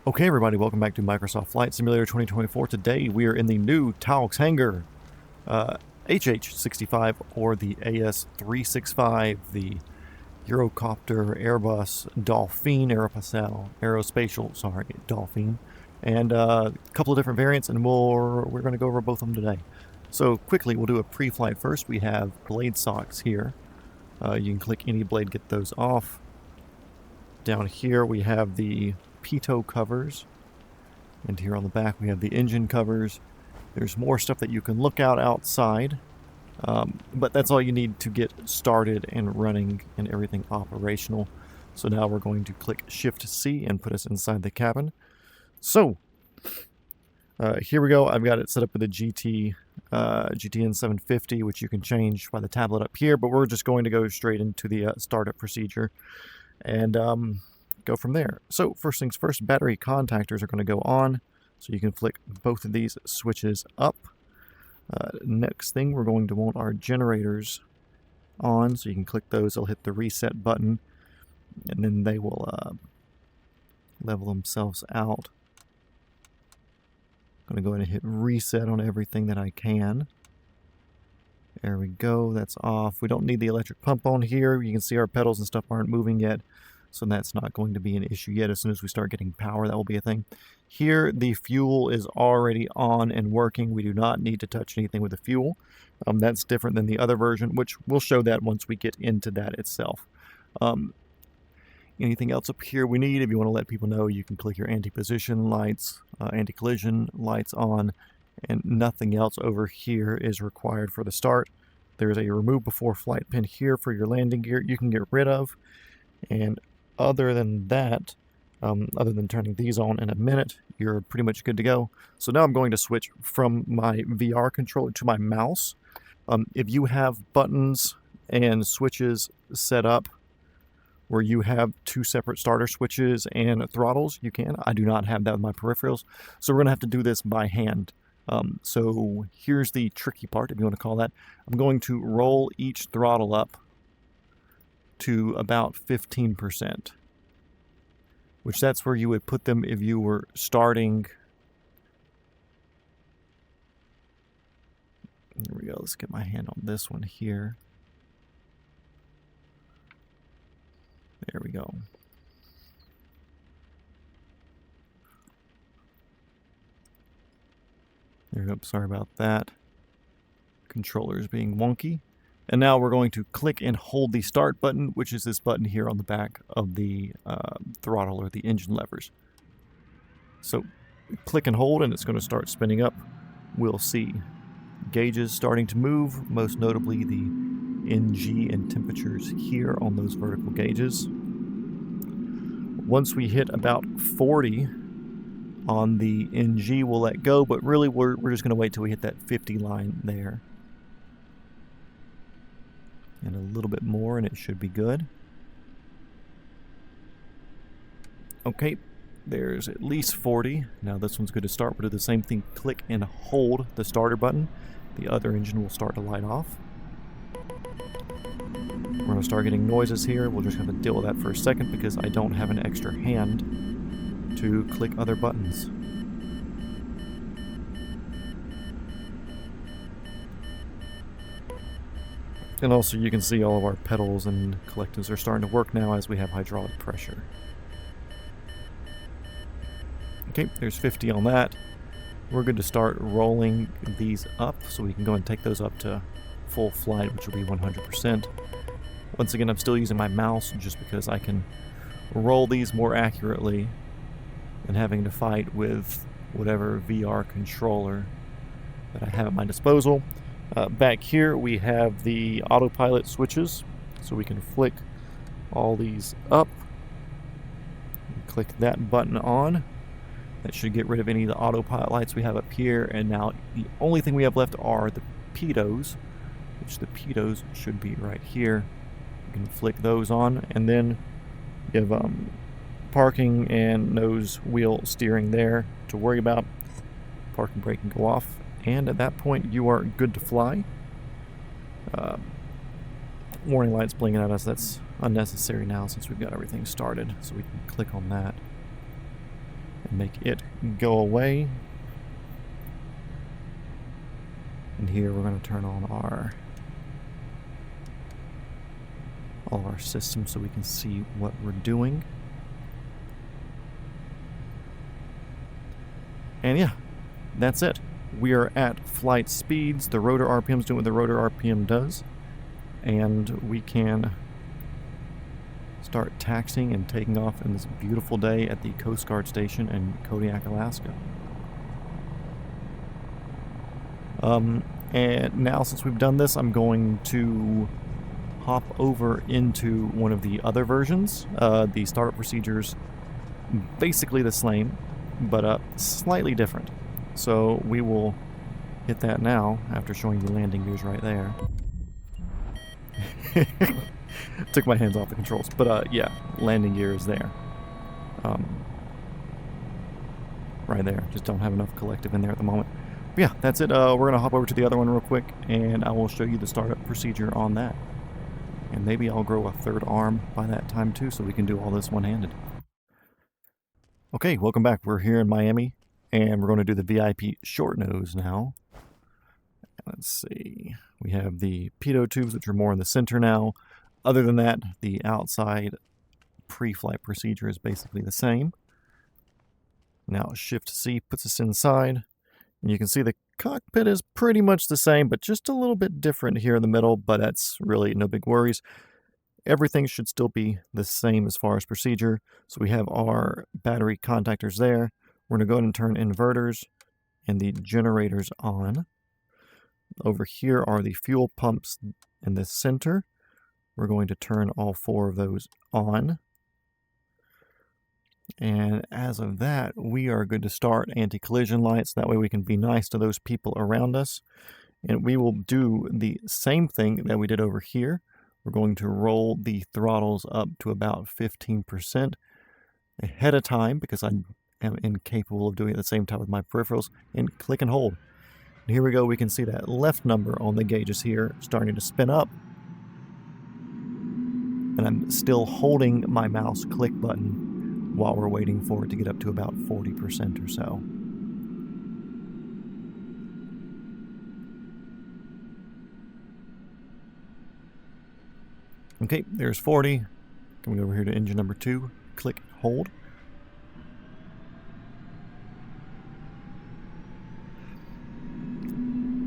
Okay, everybody, welcome back to Microsoft Flight Simulator 2024. Today we are in the new Taog's Hangar, HH-65, or the AS365, the Eurocopter, Airbus, Dolphin, Dolphin, and a couple of different variants, and we're going to go over both of them today. So quickly, we'll do a pre-flight first. We have blade socks here. You can click any blade, get those off. Down here we have the pitot covers, and here on the back we have the engine covers. There's more stuff that you can look out outside, but that's all you need to get started and running and everything operational. So now we're going to click Shift C and put us inside the cabin. So here we go. I've got it set up with a GTN 750, which you can change by the tablet up here, but we're just going to go straight into the startup procedure and go from there. So first things first, battery contactors are going to go on, so you can flick both of these switches up. Next thing, we're going to want our generators on, so you can click those. They'll hit the reset button, and then they will level themselves out. I'm going to go ahead and hit reset on everything that I can. There we go, that's off. We don't need the electric pump on here. You can see our pedals and stuff aren't moving yet, so that's not going to be an issue yet. As soon as we start getting power, that will be a thing. Here, the fuel is already on and working. We do not need to touch anything with the fuel. That's different than the other version, which we'll show that once we get into that itself. Anything else up here we need? If you want to let people know, you can click your anti-position lights, anti-collision lights on, and nothing else over here is required for the start. There's a remove before flight pin here for your landing gear you can get rid of. And other than that, other than turning these on in a minute, you're pretty much good to go. So now I'm going to switch from my VR controller to my mouse. If you have buttons and switches set up where you have two separate starter switches and throttles, you can. I do not have that with my peripherals, so we're going to have to do this by hand. So here's the tricky part, if you want to call that. I'm going to roll each throttle up to about 15%, which that's where you would put them if you were starting. There we go. Let's get my hand on this one here. There we go. There we go. Sorry about that. Controller's being wonky. And now we're going to click and hold the start button, which is this button here on the back of the throttle or the engine levers. So click and hold, and it's going to start spinning up. We'll see gauges starting to move, most notably the NG and temperatures here on those vertical gauges. Once we hit about 40 on the NG, we'll let go, but really we're just going to wait till we hit that 50 line there. And a little bit more, and it should be good. Okay, there's at least 40. Now this one's good to start. We'll do the same thing. Click and hold the starter button. The other engine will start to light off. We're going to start getting noises here. We'll just have to deal with that for a second because I don't have an extra hand to click other buttons. And also you can see all of our pedals and collectives are starting to work now as we have hydraulic pressure. Okay, there's 50 on that. We're good to start rolling these up, so we can go and take those up to full flight, which will be 100%. Once again, I'm still using my mouse just because I can roll these more accurately than having to fight with whatever VR controller that I have at my disposal. Back here we have the autopilot switches, so we can flick all these up. Click that button on. That should get rid of any of the autopilot lights we have up here, and now the only thing we have left are the pitos, which the pitos should be right here. You can flick those on, and then you have parking and nose wheel steering there to worry about. Parking brake can go off, and at that point you are good to fly. Warning lights blinking at us, that's unnecessary now since we've got everything started, so we can click on that. make it go away. And here we're going to turn on all of our systems so we can see what we're doing. And yeah, that's it. We are at flight speeds. The rotor RPM's doing what the rotor RPM does. And we can start taxiing and taking off in this beautiful day at the Coast Guard station in Kodiak, Alaska. And now since we've done this, I'm going to hop over into one of the other versions. The startup procedures basically the same, but slightly different. So we will hit that now after showing you landing gears right there. Took my hands off the controls, but yeah, landing gear is there. Right there. Just don't have enough collective in there at the moment. But yeah, that's it. We're going to hop over to the other one real quick, and I will show you the startup procedure on that. And maybe I'll grow a third arm by that time too, so we can do all this one-handed. Okay, welcome back. We're here in Miami, and we're going to do the VIP short nose now. Let's see. We have the pitot tubes, which are more in the center now. Other than that, the outside pre-flight procedure is basically the same. Now Shift-C puts us inside. And you can see the cockpit is pretty much the same, but just a little bit different here in the middle, but that's really no big worries. Everything should still be the same as far as procedure. So we have our battery contactors there. We're going to go ahead and turn inverters and the generators on. Over here are the fuel pumps in the center. We're going to turn all 4 of those on. And as of that, we are good to start anti-collision lights. That way we can be nice to those people around us. And we will do the same thing that we did over here. We're going to roll the throttles up to about 15% ahead of time because I am incapable of doing it at the same time with my peripherals, and click and hold. And here we go. We can see that left number on the gauges here starting to spin up. And I'm still holding my mouse click button while we're waiting for it to get up to about 40% or so. Okay, there's 40. Coming over here to engine number 2, click hold.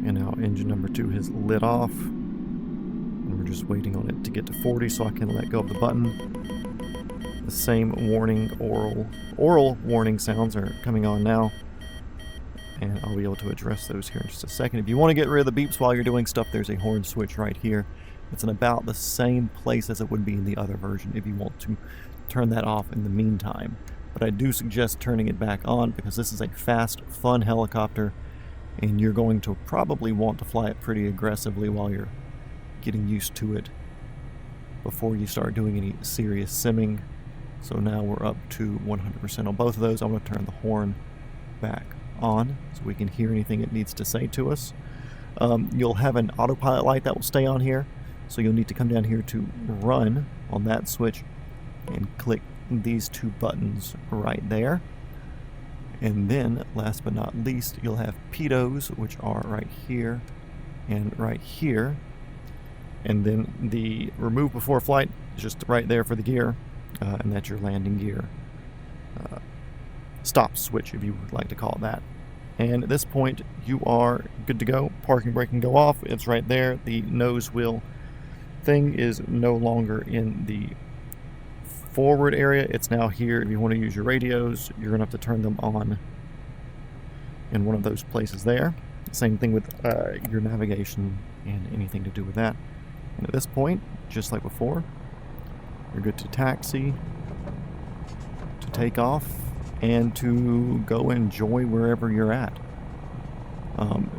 And now engine number 2 has lit off. And we're just waiting on it to get to 40 so I can let go of the button. The same warning, oral warning sounds are coming on now. And I'll be able to address those here in just a second. If you want to get rid of the beeps while you're doing stuff, there's a horn switch right here. It's in about the same place as it would be in the other version if you want to turn that off in the meantime. But I do suggest turning it back on because this is a fast, fun helicopter, and you're going to probably want to fly it pretty aggressively while you're getting used to it before you start doing any serious simming. So now we're up to 100% on both of those. I'm going to turn the horn back on so we can hear anything it needs to say to us. You'll have an autopilot light that will stay on here, so you'll need to come down here to run on that switch and click these 2 buttons right there. And then, last but not least, you'll have pitots, which are right here and right here. And then the remove before flight is just right there for the gear. And that's your landing gear stop switch, if you would like to call it that. And at this point, you are good to go. Parking brake can go off. It's right there. The nose wheel thing is no longer in the forward area. It's now here. If you want to use your radios, you're going to have to turn them on in one of those places there. Same thing with your navigation and anything to do with that. And at this point, just like before, you're good to taxi, to take off, and to go enjoy wherever you're at.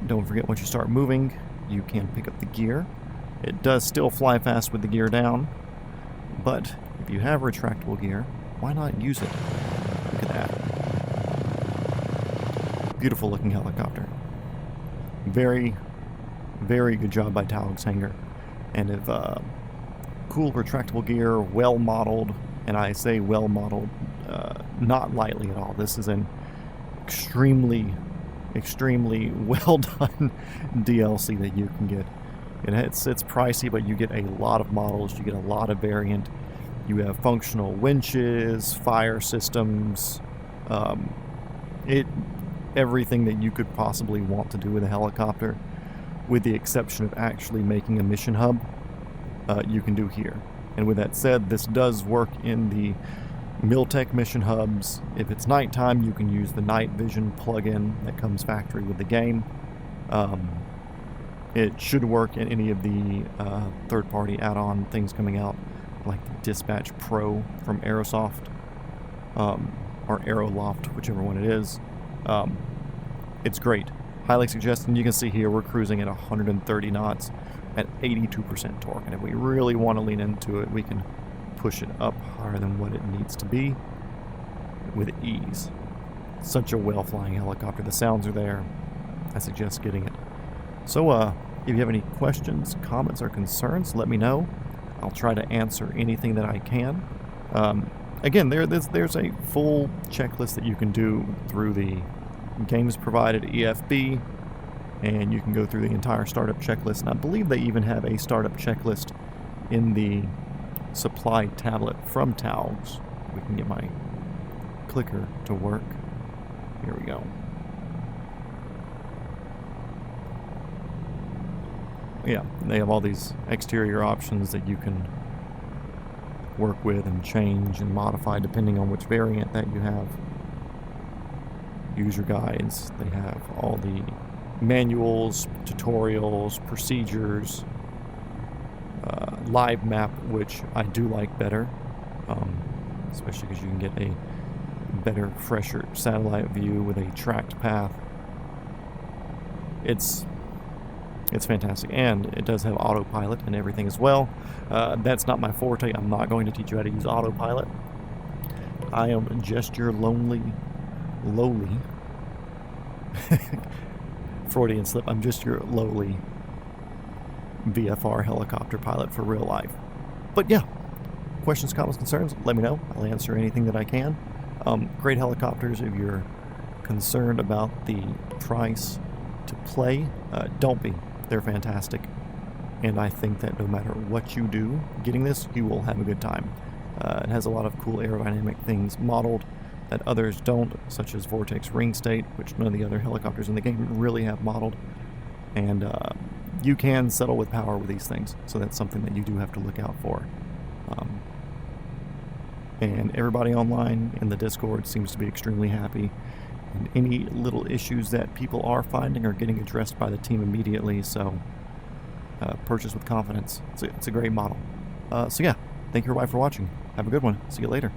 Don't forget, once you start moving, you can pick up the gear. It does still fly fast with the gear down, but if you have retractable gear, why not use it? Look at that. Beautiful looking helicopter. Very, very good job by Taog's Hangar. And if cool retractable gear, well modeled, and I say well modeled not lightly at all. This is an extremely well done DLC that you can get. And it's pricey, but you get a lot of models, you get a lot of variant. You have functional winches, fire systems, everything that you could possibly want to do with a helicopter, with the exception of actually making a mission hub, you can do here. And with that said, this does work in the Miltech mission hubs. If it's nighttime, you can use the night vision plugin that comes factory with the game. It should work in any of the third-party add-on things coming out, like the Dispatch Pro from Aerosoft, or Aeroloft, whichever one it is. It's great. Highly suggested. And you can see here we're cruising at 130 knots at 82% torque. And if we really want to lean into it, we can push it up higher than what it needs to be with ease. Such a well-flying helicopter. The sounds are there. I suggest getting it. So, if you have any questions, comments, or concerns, let me know. I'll try to answer anything that I can. Again, there's a full checklist that you can do through the games provided EFB, and you can go through the entire startup checklist. And I believe they even have a startup checklist in the supply tablet from Taog. We can get my clicker to work. Here we go. Yeah, they have all these exterior options that you can work with and change and modify depending on which variant that you have. User guides, they have all the manuals, tutorials, procedures, live map, which I do like better, especially because you can get a better, fresher satellite view with a tracked path. It's fantastic, and it does have autopilot and everything as well. That's not my forte. I'm not going to teach you how to use autopilot. I am just your lowly Freudian slip. I'm just your lowly VFR helicopter pilot for real life. But yeah, questions, comments, concerns, let me know. I'll answer anything that I can. Great helicopters. If you're concerned about the price to play, don't be. They're fantastic, and I think that no matter what you do getting this, you will have a good time. It has a lot of cool aerodynamic things modeled that others don't, such as Vortex Ring State, which none of the other helicopters in the game really have modeled. And you can settle with power with these things, so that's something that you do have to look out for. And everybody online in the Discord seems to be extremely happy. And any little issues that people are finding are getting addressed by the team immediately, so purchase with confidence. It's a great model. So yeah, thank you everybody for watching. Have a good one. See you later.